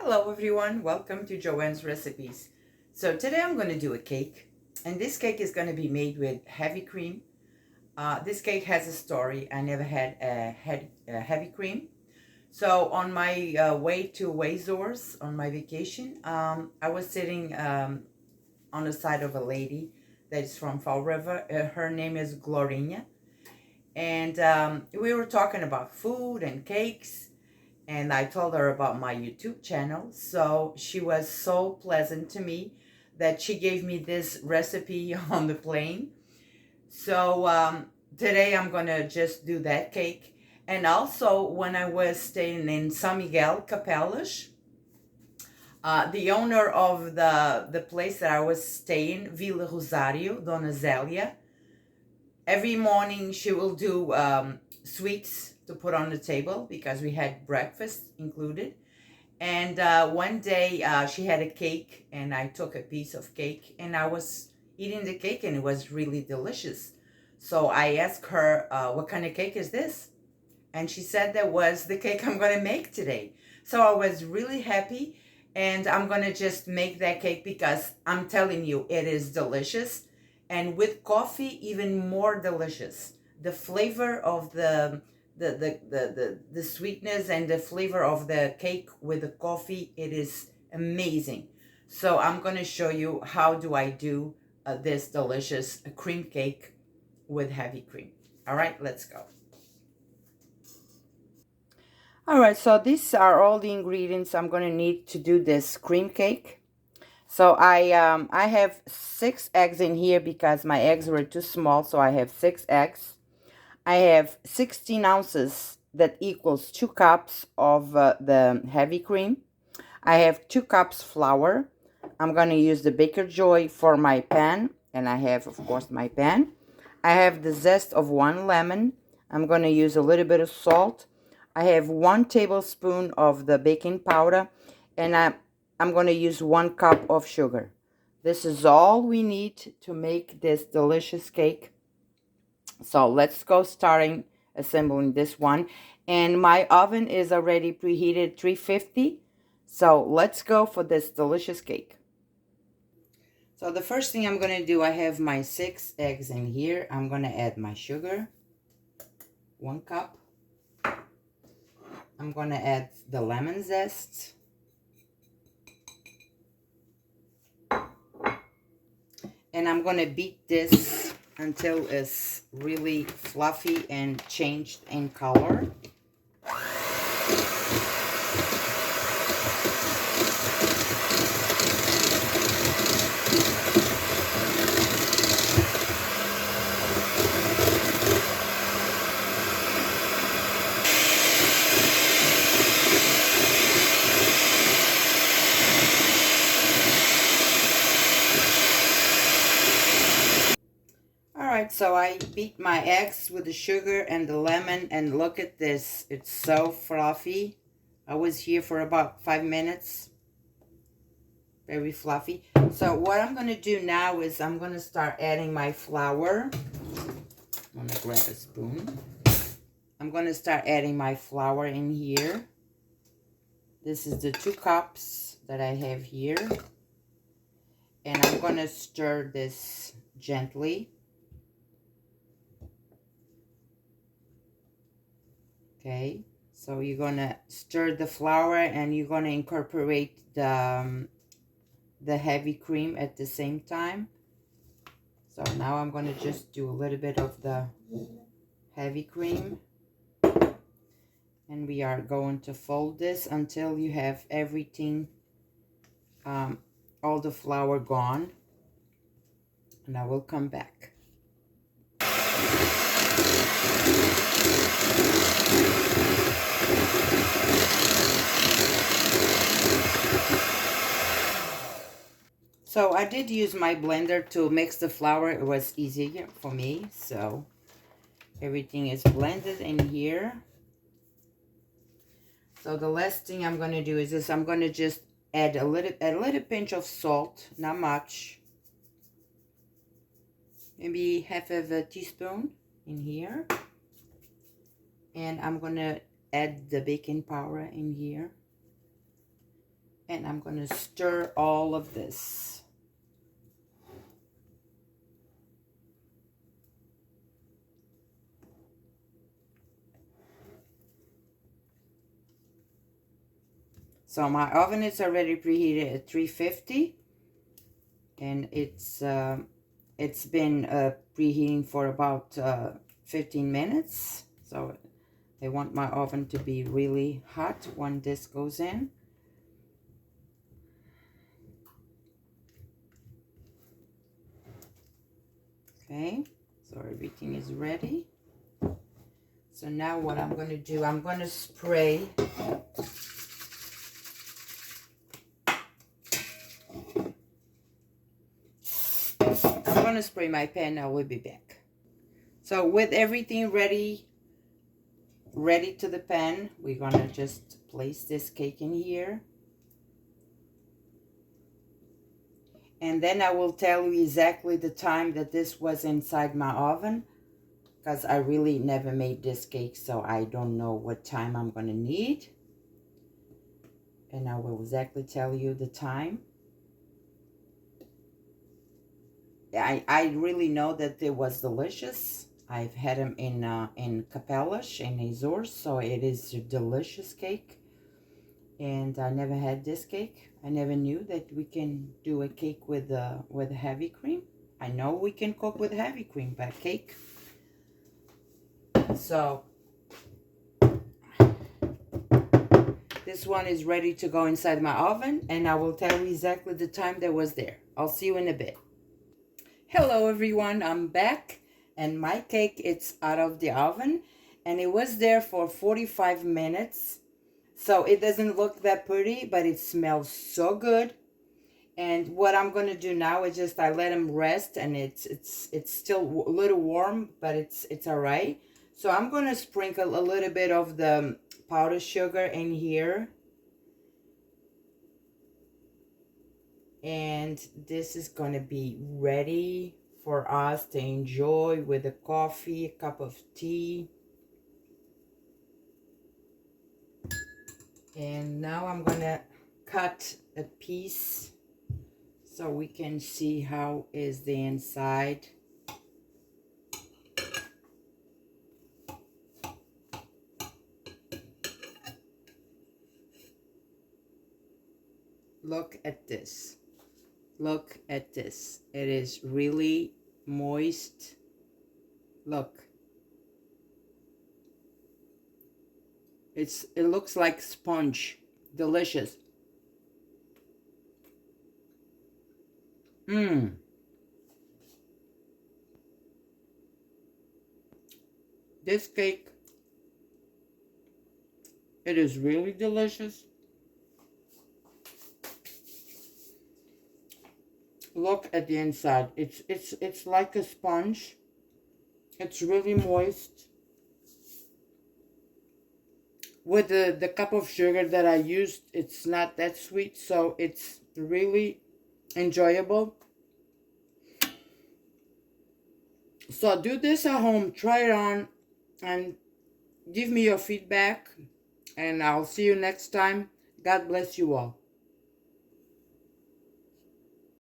Hello everyone, welcome to Joanne's Recipes. So today I'm going to do a cake, and this cake is going to be made with heavy cream. This cake has a story. I never had a heavy cream. So on my way to Azores on my vacation, I was sitting on the side of a lady that is from Fall River. Her name is Glorinha, and we were talking about food and cakes, and I told her about my YouTube channel. So she was so pleasant to me that she gave me this recipe on the plane. So today I'm gonna just do that cake. And also, when I was staying in San Miguel, Capelas, the owner of the place that I was staying, Villa Rosario, Dona Zélia, every morning she will do sweets to put on the table because we had breakfast included. And one day she had a cake, and I took a piece of cake, and I was eating the cake, and it was really delicious. So I asked her, what kind of cake is this? And she said that was the cake I'm going to make today. So I was really happy, and I'm going to just make that cake because I'm telling you, it is delicious. And with coffee, even more delicious. The flavor of the sweetness and the flavor of the cake with the coffee, it is amazing. So I'm going to show you how do I do this delicious cream cake with heavy cream. All right, let's go. All right, so these are all the ingredients I'm going to need to do this cream cake. So I have 6 eggs in here because my eggs were too small, so I have 6 eggs. I have 16 ounces, that equals 2 cups of the heavy cream. I have 2 cups flour. I'm going to use the Baker Joy for my pan, and I have, of course, my pan. I have the zest of 1 lemon. I'm going to use a little bit of salt. I have 1 tablespoon of the baking powder, and I'm going to use 1 cup of sugar. This is all we need to make this delicious cake. So let's go starting assembling this one. And my oven is already preheated 350. So let's go for this delicious cake. So the first thing I'm going to do, I have my 6 eggs in here. I'm going to add my sugar, 1 cup. I'm going to add the lemon zest. And I'm going to beat this until it's really fluffy and changed in color. Alright, so I beat my eggs with the sugar and the lemon, and look at this. It's so fluffy. I was here for about 5 minutes. Very fluffy. So what I'm going to do now is I'm going to start adding my flour. I'm going to grab a spoon. I'm going to start adding my flour in here. This is the 2 cups that I have here. And I'm going to stir this gently. Okay, so you're going to stir the flour, and you're going to incorporate the heavy cream at the same time. So now I'm going to just do a little bit of the heavy cream. And we are going to fold this until you have everything, all the flour gone. And I will come back. So I did use my blender to mix the flour. It was easier for me. So everything is blended in here. So the last thing I'm going to do is this. I'm going to just add a little pinch of salt, not much. Maybe half of a teaspoon in here. And I'm going to add the baking powder in here. And I'm going to stir all of this. So my oven is already preheated at 350, and it's been preheating for about 15 minutes. So I want my oven to be really hot when this goes in. Okay, so everything is ready. So now what I'm going to do, I'm going to spray my pan. I will be back. So with everything ready to the pan, we're going to just place this cake in here. And then I will tell you exactly the time that this was inside my oven, because I really never made this cake, so I don't know what time I'm going to need. And I will exactly tell you the time. I really know that it was delicious. I've had them in Capellas, in Azores, so it is a delicious cake. And I never had this cake. I never knew that we can do a cake with heavy cream. I know we can cook with heavy cream, but cake. So this one is ready to go inside my oven, and I will tell you exactly the time that was there. I'll see you in a bit. Hello everyone, I'm back, and my cake it's out of the oven, and it was there for 45 minutes. So it doesn't look that pretty, but it smells so good. And what I'm going to do now is just I let them rest, and it's still a little warm, but it's all right. So I'm going to sprinkle a little bit of the powdered sugar in here. And this is going to be ready for us to enjoy with a coffee, a cup of tea. And now I'm going to cut a piece so we can see how is the inside. Look at this. Look at this. It is really moist. Look. It looks like sponge. Delicious. This cake, it is really delicious. Look at the inside. It's like a sponge. It's really moist. With the cup of sugar that I used, it's not that sweet, so it's really enjoyable. So do this at home, try it on, and give me your feedback, and I'll see you next time. God bless you all.